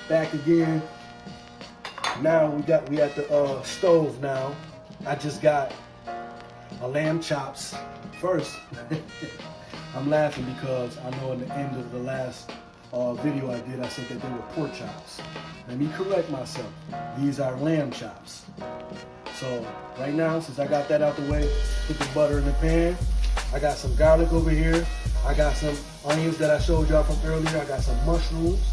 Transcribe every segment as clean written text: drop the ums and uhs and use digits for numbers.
Back again. Now we at the stove now. I just got a lamb chops first. I'm laughing because I know in the end of the last video I did, I said that they were pork chops. Let me correct myself. These are lamb chops. So right now, since I got that out the way, put the butter in the pan. I got some garlic over here. I got some onions that I showed y'all from earlier. I got some mushrooms.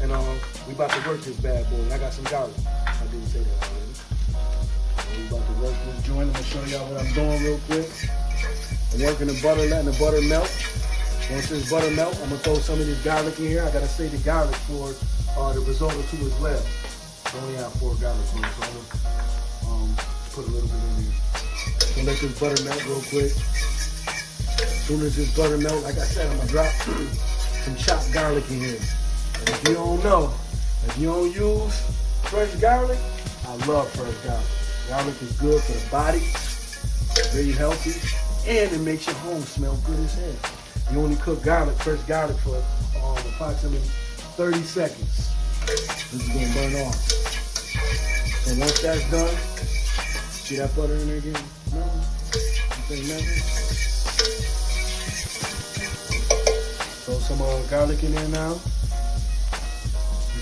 And we about to work this bad boy. I got some garlic. I didn't say that already. So we about to work this joint. I'm gonna show y'all what I'm doing real quick. I'm working the butter, letting the butter melt. Once this butter melt, I'm gonna throw some of this garlic in here. I gotta save the garlic for the risotto too as well. I only have 4 garlic here, so I'm gonna put a little bit in here. So let this butter melt real quick. As soon as this butter melt, like I said, I'm gonna drop some chopped garlic in here. And if you don't know, if you don't use fresh garlic, I love fresh garlic. Garlic is good for the body, very healthy, and it makes your home smell good as hell. You only cook garlic, fresh garlic for approximately 30 seconds. This is gonna burn off. So once that's done, see that butter in there again? No? You think nothing? Throw some garlic in there now.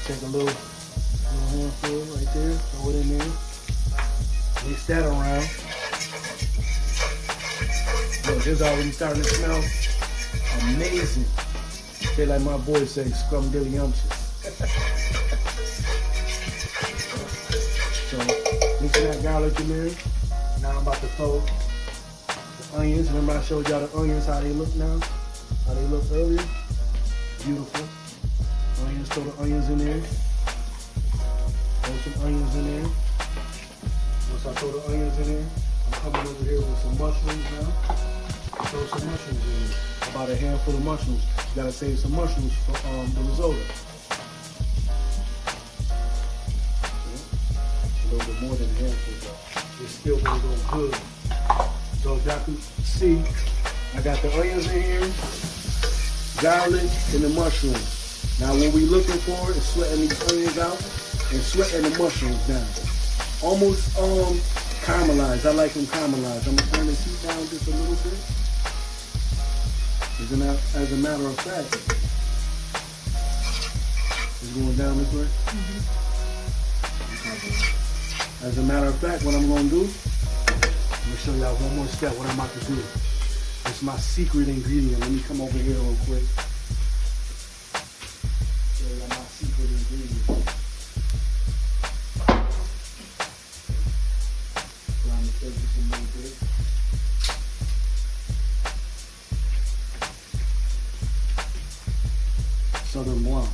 Take a little handful right there, throw it in there. Mix that around. Look, this already starting to smell amazing. Say like my boy say, scrumdiddlyumptious. So, mixing that garlic in there. Now I'm about to throw the onions. Remember I showed y'all the onions, how they look now? How they look earlier? Beautiful. Onions, throw the onions in there. Throw some onions in there. Once I throw the onions in there, I'm coming over here with some mushrooms now. Throw some mushrooms in there. About a handful of mushrooms. You gotta save some mushrooms for the risotto. A little bit more than a handful, but it's still gonna go good. So as y'all can see, I got the onions in here, garlic, and the mushrooms. Now what we're looking for is sweating these onions out and sweating the mushrooms down. Almost caramelized. I like them caramelized. I'm gonna turn the heat down just a little bit. As a matter of fact, it's going down this way. As a matter of fact, what I'm gonna do, I'm gonna show y'all one more step what I'm about to do. It's my secret ingredient. Let me come over here real quick. Southern Blanc,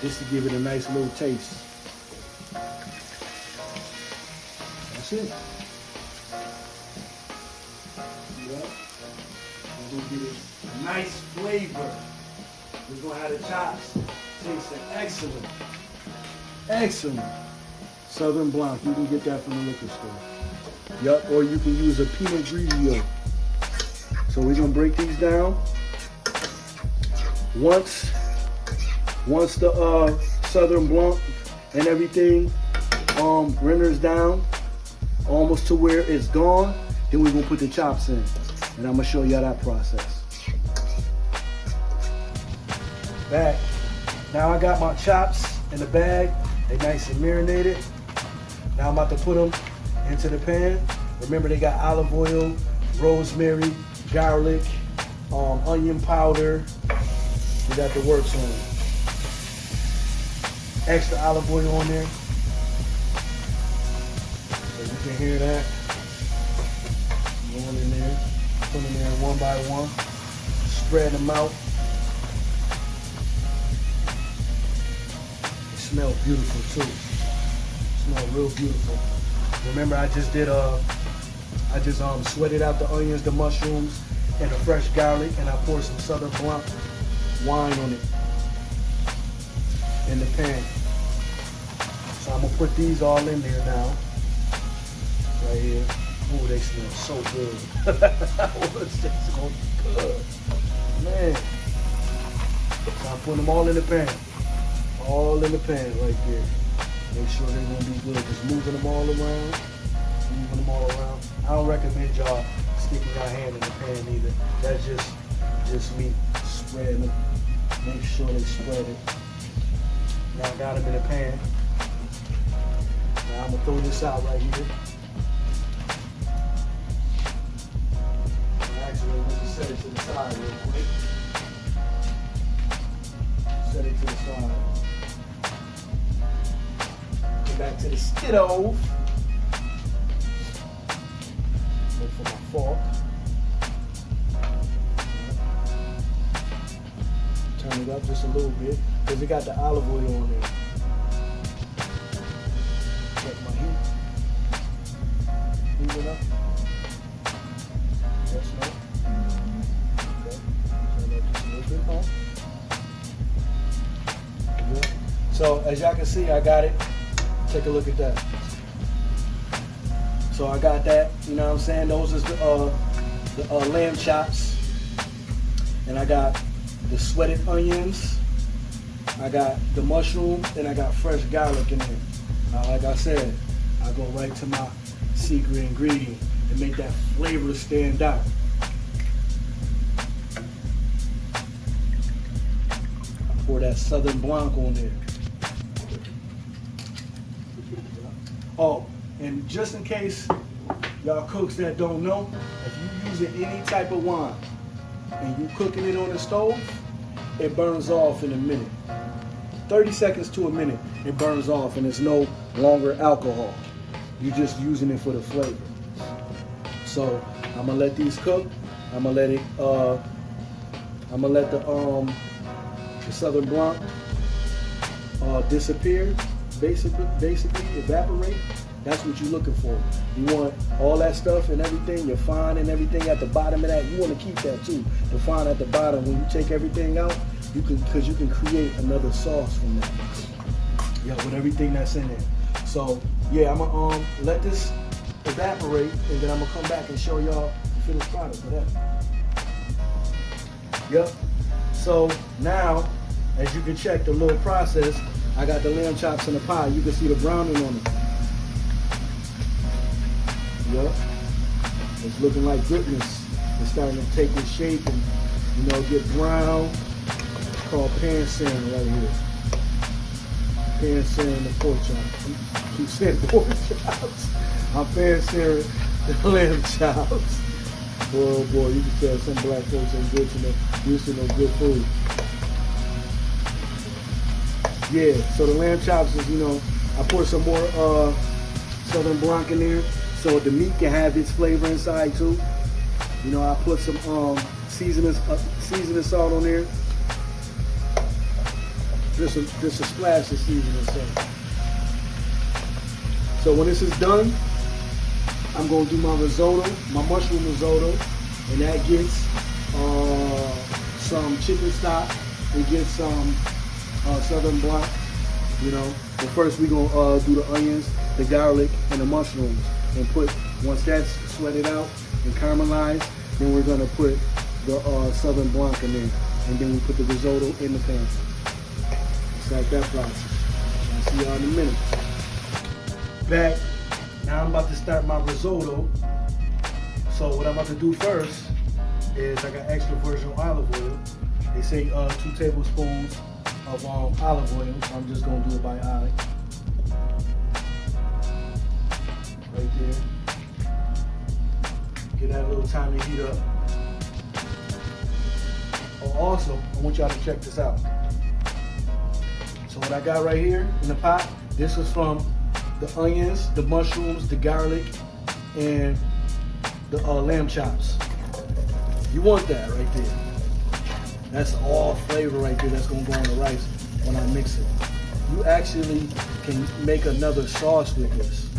just to give it a nice little taste. That's it. Yep. We're gonna get it a nice flavor. We're gonna have the chops tasting excellent. Excellent. Southern Blanc, you can get that from the liquor store. Yep, or you can use a Pinot Grigio. So we're gonna break these down. Once the Southern Blanc and everything renders down almost to where it's gone, then we're gonna put the chops in, and I'm gonna show y'all that process. Back. Now I got my chops in the bag. They nice and marinated. Now I'm about to put them into the pan. Remember they got olive oil, rosemary, garlic, onion powder. We got the works on it. Extra olive oil on there. So you can hear that. Going in there. Put them in there one by one. Spread them out. They smell beautiful too. Smell real beautiful. Remember I just sweated out the onions, the mushrooms, and the fresh garlic, and I poured some Southern Blanc wine on it in the pan. So I'm gonna put these all in there now. Right here. Ooh, they smell so good. Oh, this is gonna be good. Man. So I'm putting them all in the pan. All in the pan right there. Make sure they're gonna be good. Just moving them all around. Moving them all around. I don't recommend y'all sticking your hand in the pan either. That's just me spreading them. Make sure they spread it. Now I got them in the pan. Now I'm gonna throw this out right here. Actually, let's just set it to the side real quick. Set it to the side. Get back to the stove. Look for my fork. Turn it up just a little bit because it got the olive oil on there. Check my heat. Heat it up. Yes, no. Okay. Turn it up just a little bit more. Good. So as y'all can see, I got it. Take a look at that. So I got that. You know what I'm saying? Those is the lamb chops, and I got the sweated onions, I got the mushroom, and I got fresh garlic in there. Now, like I said, I go right to my secret ingredient and make that flavor stand out. I pour that Southern Blanc on there. Oh, and just in case y'all cooks that don't know, if you're using any type of wine and you cooking it on the stove, it burns off in a minute. 30 seconds to a minute, it burns off and it's no longer alcohol. You're just using it for the flavor. So I'm gonna let these cook. I'm gonna let it. I'm gonna let the Southern Blanc disappear, basically evaporate. That's what you're looking for. You want all that stuff and everything, your fine and everything at the bottom of that. You want to keep that too. The fine at the bottom. When you take everything out, because you can create another sauce from that. Yeah, with everything that's in there. So yeah, I'm gonna let this evaporate, and then I'm gonna come back and show y'all the finished product for that. Yep. So now, as you can check the little process, I got the lamb chops in the pot. You can see the browning on it. Yep. It's looking like goodness. It's starting to take its shape and, get brown. It's called pan-searing right here. Pan-searing the pork chops. I keep saying pork chops. I'm pan-searing the lamb chops. Oh boy, you can tell some black folks ain't good to no, used to no good food. Yeah, so the lamb chops is, I pour some more Southern Blanc in there so the meat can have its flavor inside too. I put some seasoning salt on there. Just a splash of seasoning salt. So when this is done, I'm gonna do my risotto, my mushroom risotto, and that gets some chicken stock. It gets some Southern Blanc, But first we're gonna do the onions, the garlic, and the mushrooms, and once that's sweated out and caramelized, then we're gonna put the Southern Blanc in there, and then we put the risotto in the pan. It's like that process. I'll see y'all in a minute. Back. Now I'm about to start my risotto. So what I'm about to do first is I got extra virgin olive oil. They say 2 tablespoons of olive oil, so I'm just gonna do it by eye. Right there. Get that a little time to heat up. Oh, also, I want y'all to check this out. So what I got right here in the pot, this is from the onions, the mushrooms, the garlic, and the lamb chops. You want that right there. That's all flavor right there that's gonna go on the rice when I mix it. You actually can make another sauce with this.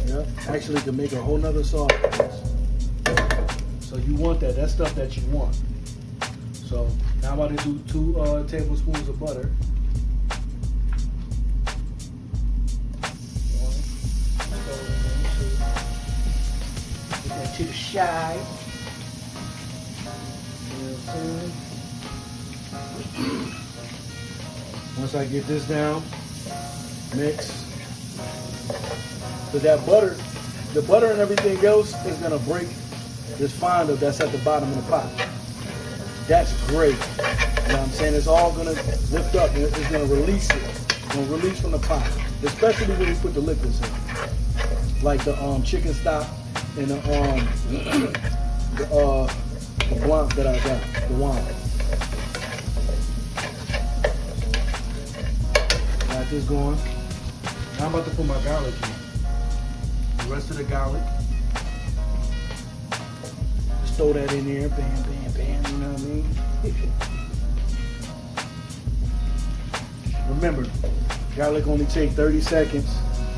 Yeah, actually can make a whole nother sauce with this. So you want that. That's stuff that you want. So now I'm about to do 2 tablespoons of butter. To the side. You know what I'm saying? Once I get this down, mix. So that butter, the butter and everything else is gonna break this fondant that's at the bottom of the pot. That's great. You know what I'm saying? It's all gonna lift up and it's gonna release it. It's gonna release from the pot. Especially when you put the liquids in. Like the chicken stock and the blanc that I got, the wine. Got this going. Now I'm about to put my garlic in. The rest of the garlic. Just throw that in there, bam, bam, bam, you know what I mean? Remember, garlic only take 30 seconds,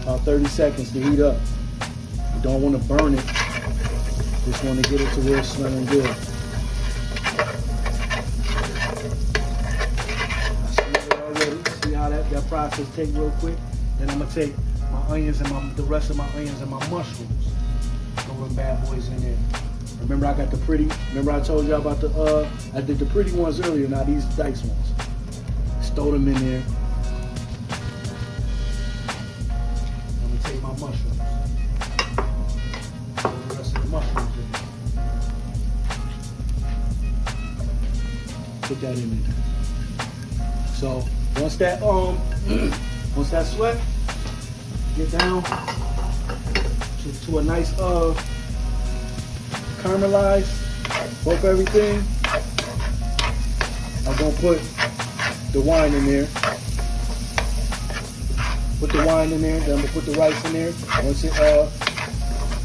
about 30 seconds to heat up. You don't want to burn it. Just want to get it to where it's smelling good. I see it already. See how that process takes real quick? Then I'm going to take my onions and the rest of my onions and my mushrooms. Throw them bad boys in there. Remember I got the pretty, remember I told you about I did the pretty ones earlier, now these dice ones. Just throw them in there. I'm going to take my mushrooms. Throw the rest of the mushrooms in there. Put that in there. So once that sweat, get down to a nice caramelize both everything. I'm gonna put the wine in there. Put the wine in there, then I'm gonna put the rice in there. Once it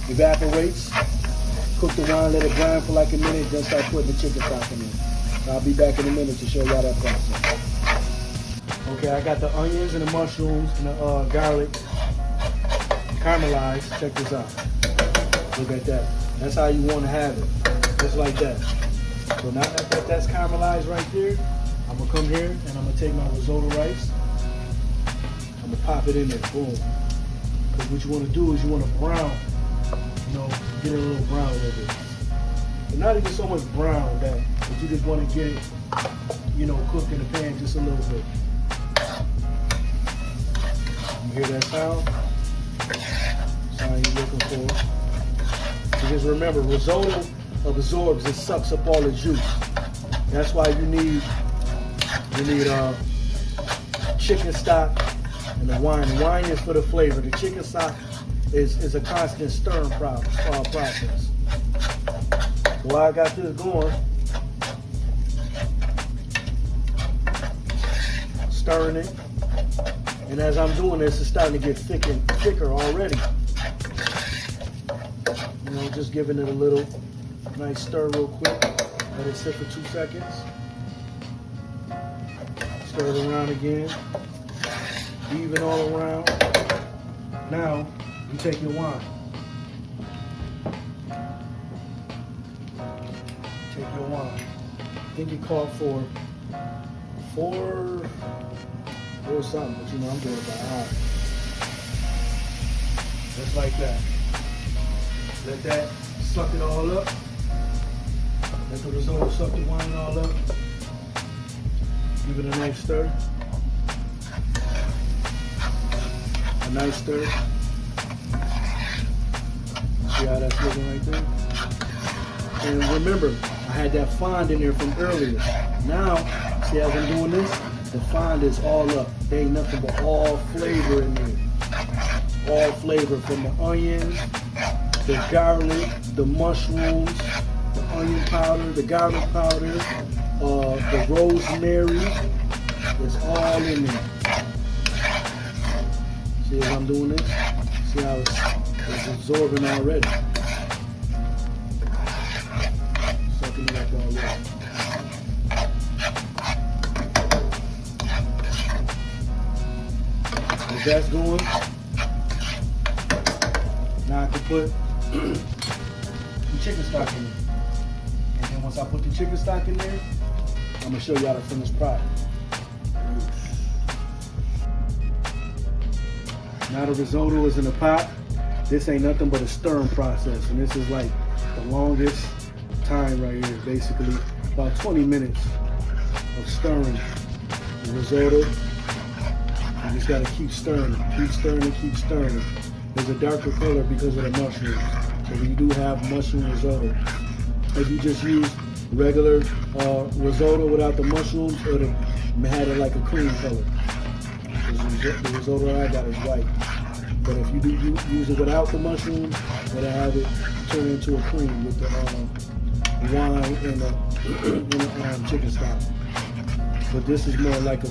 evaporates, cook the wine, let it grind for like a minute, then start putting the chicken stock in there. So I'll be back in a minute to show y'all that process. Okay, I got the onions and the mushrooms and the garlic caramelized. Check this out. Look at that. That's how you want to have it. Just like that. So now that that's caramelized right there, I'm going to come here and I'm going to take my risotto rice. I'm going to pop it in there. Boom. Because what you want to do is you want to brown. You know, get it a little brown a little bit. But not even so much brown that, but you just want to get it, you know, cooked in the pan just a little bit. You hear that sound? Sound you're looking for. Because remember, risotto absorbs, it sucks up all the juice. That's why you need chicken stock and the wine. The wine is for the flavor. The chicken stock is a constant stirring process. So while I got this going, stirring it. And as I'm doing this, it's starting to get thicker already. You know, just giving it a little nice stir real quick. Let it sit for 2 seconds. Stir it around again. Even all around. Now, you take your wine. Take your wine. I think it called for 4 or something, but you know I'm doing it by eye. Just like that. Let that suck it all up. Let the risotto suck the wine all up. Give it a nice stir. A nice stir. See how that's looking right there? And remember, I had that fond in there from earlier. Now, see as I'm doing this? The fond is all up. There ain't nothing but all flavor in there. All flavor from the onions, the garlic, the mushrooms, the onion powder, the garlic powder, the rosemary. It's all in there. See as I'm doing this? See how it's absorbing already. Sucking it up already. As that's going, now I can put the chicken stock in there. And then once I put the chicken stock in there, I'm going to show you how to finish product. Now the risotto is in the pot. This ain't nothing but a stirring process. And this is like the longest time right here. Basically about 20 minutes of stirring the risotto You just gotta keep stirring it. Keep stirring it, keep stirring it. There's a darker color because of the mushrooms. So when you do have mushroom risotto, if you just use regular risotto without the mushrooms, it would have had it like a cream color. The risotto I got is white. But if you do use it without the mushrooms, it'll have it turn into a cream with the wine and the chicken stock. But this is more like a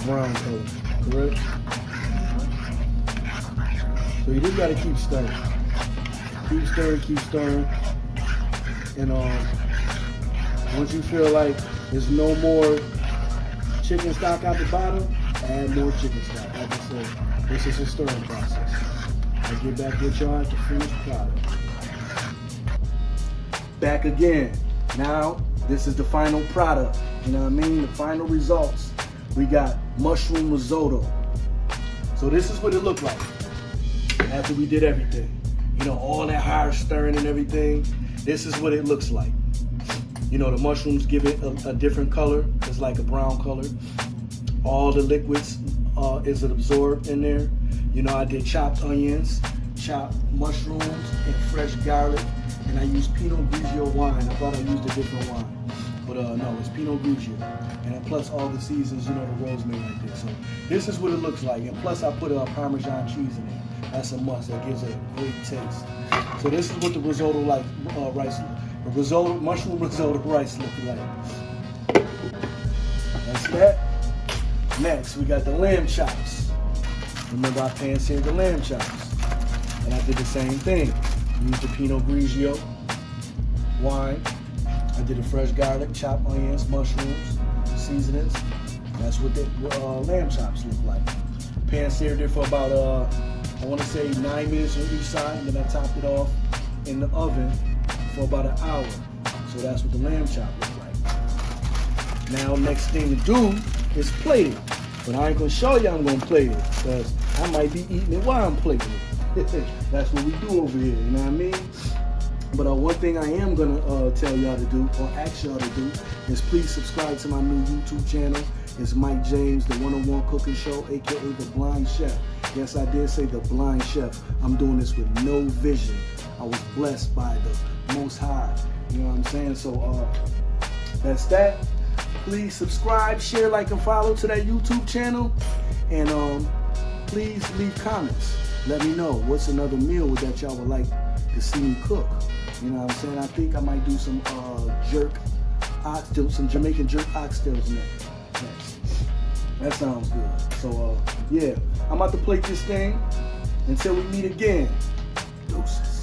brown color, correct? So you just gotta keep stirring. Keep stirring, keep stirring. And once you feel like there's no more chicken stock at the bottom, add more chicken stock. Like I said, this is a stirring process. I'll get back with y'all at the finished product. Back again. Now, this is the final product. You know what I mean? The final results. We got mushroom risotto. So this is what it looked like after we did everything. You know, all that hard stirring and everything. This is what it looks like. You know, the mushrooms give it a different color. It's like a brown color. All the liquids is absorbed in there. You know, I did chopped onions, chopped mushrooms, and fresh garlic. And I used Pinot Grigio wine. I thought I used a different wine. But no, it's Pinot Grigio. And then plus all the seasons, you know, the rosemary right there. So this is what it looks like. And plus I put Parmesan cheese in it. That's a must. That gives it a great taste. So this is what the risotto rice, mushroom risotto rice looks like. That's that. Next, we got the lamb chops. Remember I pan-seared the lamb chops. And I did the same thing. Used the Pinot Grigio wine. I did the fresh garlic, chopped onions, mushrooms, seasonings. That's what the lamb chops look like. Pan-seared it for about, I want to say 9 minutes on each side, and then I topped it off in the oven for about an hour. So that's what the lamb chop looks like. Now, next thing to do is plate it. But I ain't going to show you I'm going to plate it, because I might be eating it while I'm plating it. That's what we do over here, you know what I mean? But one thing I am going to tell y'all to do, or ask y'all to do, is please subscribe to my new YouTube channel. It's Mike James, the one-on-one cooking show, aka The Blind Chef. Yes, I did say The Blind Chef. I'm doing this with no vision. I was blessed by the Most High. You know what I'm saying? So that's that. Please subscribe, share, like, and follow to that YouTube channel. And please leave comments. Let me know what's another meal that y'all would like to see me cook. You know what I'm saying? I think I might do some some Jamaican jerk oxtails next. That sounds good. So yeah, I'm about to plate this thing. Until we meet again. Deuces.